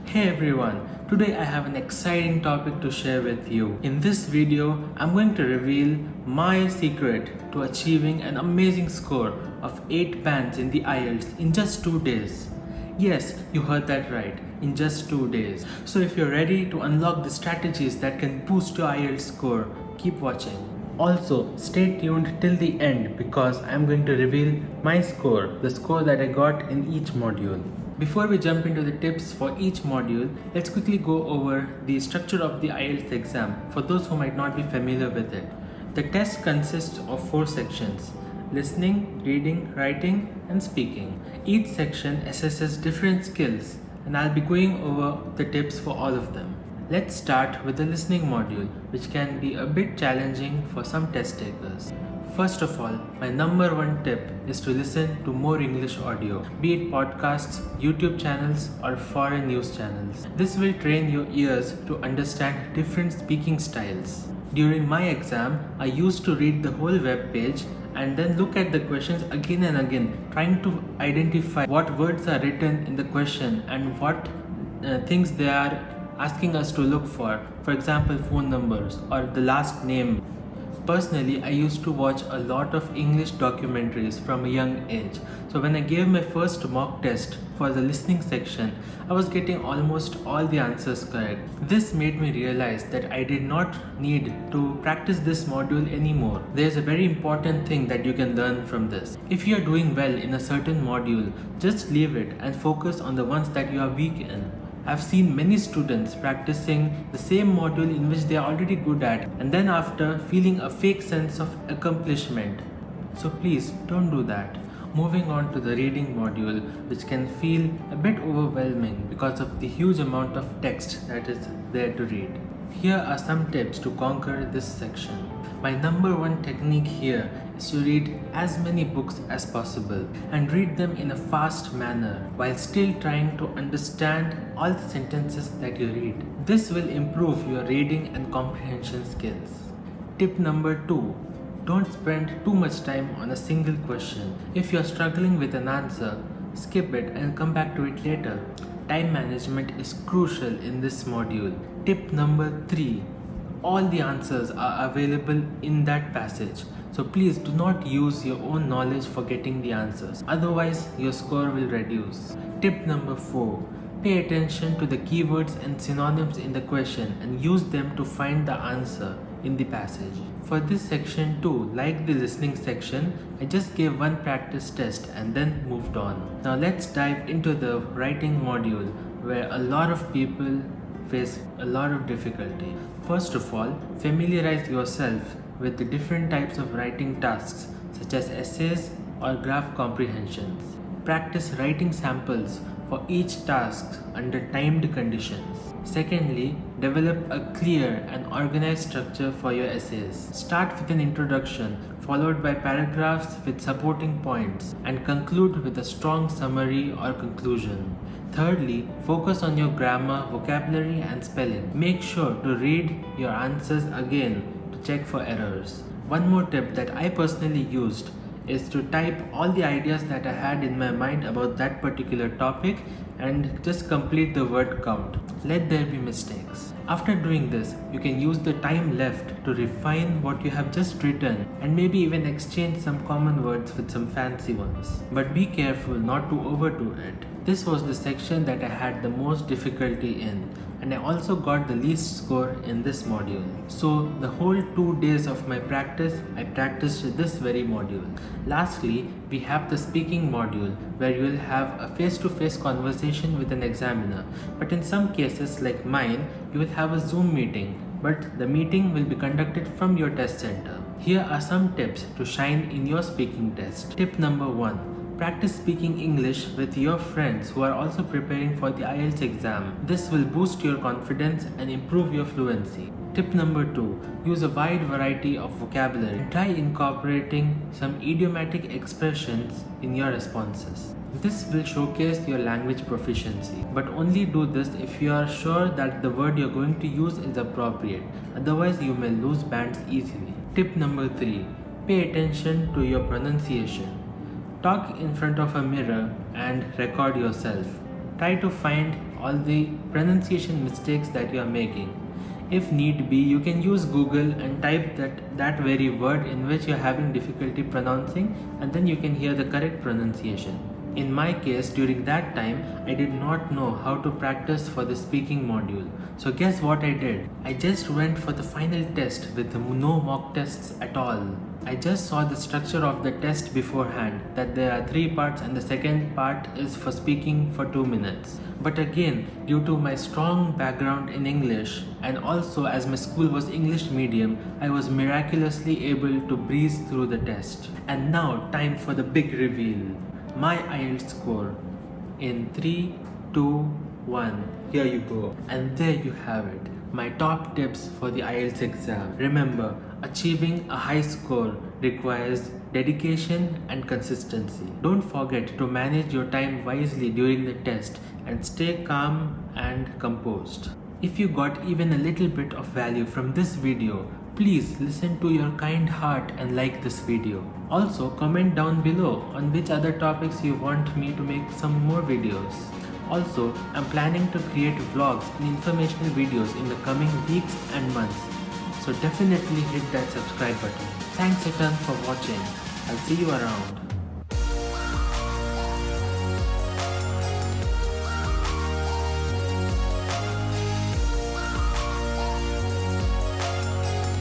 Hey everyone, today I have an exciting topic to share with you. In this video, I'm going to reveal my secret to achieving an amazing score of 8 bands in the IELTS in just 2 days. Yes, you heard that right, in just 2 days. So if you're ready to unlock the strategies that can boost your IELTS score, keep watching. Also, stay tuned till the end because I'm going to reveal my score, the score that I got in each module. Before we jump into the tips for each module, let's quickly go over the structure of the IELTS exam for those who might not be familiar with it. The test consists of 4 sections: listening, reading, writing, and speaking. Each section assesses different skills, and I'll be going over the tips for all of them. Let's start with the listening module, which can be a bit challenging for some test takers. First of all, my number one tip is to listen to more English audio, be it podcasts, YouTube channels, or foreign news channels. This will train your ears to understand different speaking styles. During my exam, I used to read the whole web page and then look at the questions again and again, trying to identify what words are written in the question and what things they are asking us to look for. For example, phone numbers or the last name. Personally, I used to watch a lot of English documentaries from a young age. So when I gave my first mock test for the listening section, I was getting almost all the answers correct. This made me realize that I did not need to practice this module anymore. There's a very important thing that you can learn from this. If you are doing well in a certain module, just leave it and focus on the ones that you are weak in. I've seen many students practicing the same module in which they are already good at, and then after feeling a fake sense of accomplishment. So please don't do that. Moving on to the reading module, which can feel a bit overwhelming because of the huge amount of text that is there to read. Here are some tips to conquer this section. My number one technique here is to read as many books as possible and read them in a fast manner while still trying to understand all the sentences that you read. This will improve your reading and comprehension skills. Tip number 2. Don't spend too much time on a single question. If you're struggling with an answer, skip it and come back to it later. Time management is crucial in this module. Tip number 3. All the answers are available in that passage. So please do not use your own knowledge for getting the answers. Otherwise, your score will reduce. Tip number 4. Pay attention to the keywords and synonyms in the question and use them to find the answer in the passage. For this section too, like the listening section, I just gave one practice test and then moved on. Now let's dive into the writing module, where a lot of people face a lot of difficulty. First of all, familiarize yourself with the different types of writing tasks such as essays or graph comprehensions. Practice writing samples for each task under timed conditions. Secondly, develop a clear and organized structure for your essays. Start with an introduction, followed by paragraphs with supporting points, and conclude with a strong summary or conclusion. Thirdly, focus on your grammar, vocabulary, and spelling. Make sure to read your answers again to check for errors. One more tip that I personally used is to type all the ideas that I had in my mind about that particular topic and just complete the word count. Let there be mistakes. After doing this, you can use the time left to refine what you have just written and maybe even exchange some common words with some fancy ones. But be careful not to overdo it. This was the section that I had the most difficulty in, and I also got the least score in this module. So the whole 2 days of my practice, I practiced this very module. Lastly, we have the speaking module, where you will have a face-to-face conversation with an examiner. But in some cases like mine, you will have a Zoom meeting, but the meeting will be conducted from your test center. Here are some tips to shine in your speaking test. Tip number 1. Practice speaking English with your friends who are also preparing for the IELTS exam. This will boost your confidence and improve your fluency. Tip number 2. Use a wide variety of vocabulary. Try incorporating some idiomatic expressions in your responses. This will showcase your language proficiency, but only do this if you are sure that the word you're going to use is appropriate. Otherwise, you may lose bands easily. Tip number 3. Pay attention to your pronunciation. Talk in front of a mirror and record yourself. Try to find all the pronunciation mistakes that you are making. If need be, you can use Google and type that very word in which you are having difficulty pronouncing, and then you can hear the correct pronunciation. In my case, during that time, I did not know how to practice for the speaking module. So guess what I did? I just went for the final test with no mock tests at all. I just saw the structure of the test beforehand, that there are 3 parts and the second part is for speaking for 2 minutes. But again, due to my strong background in English and also as my school was English medium, I was miraculously able to breeze through the test. And now, time for the big reveal. My IELTS score in 3, 2, 1. Here you go. And there you have it. My top tips for the IELTS exam. Remember, achieving a high score requires dedication and consistency. Don't forget to manage your time wisely during the test and stay calm and composed. If you got even a little bit of value from this video, please listen to your kind heart and like this video. Also, comment down below on which other topics you want me to make some more videos. Also, I'm planning to create vlogs and informational videos in the coming weeks and months. So definitely hit that subscribe button. Thanks a ton for watching. I'll see you around.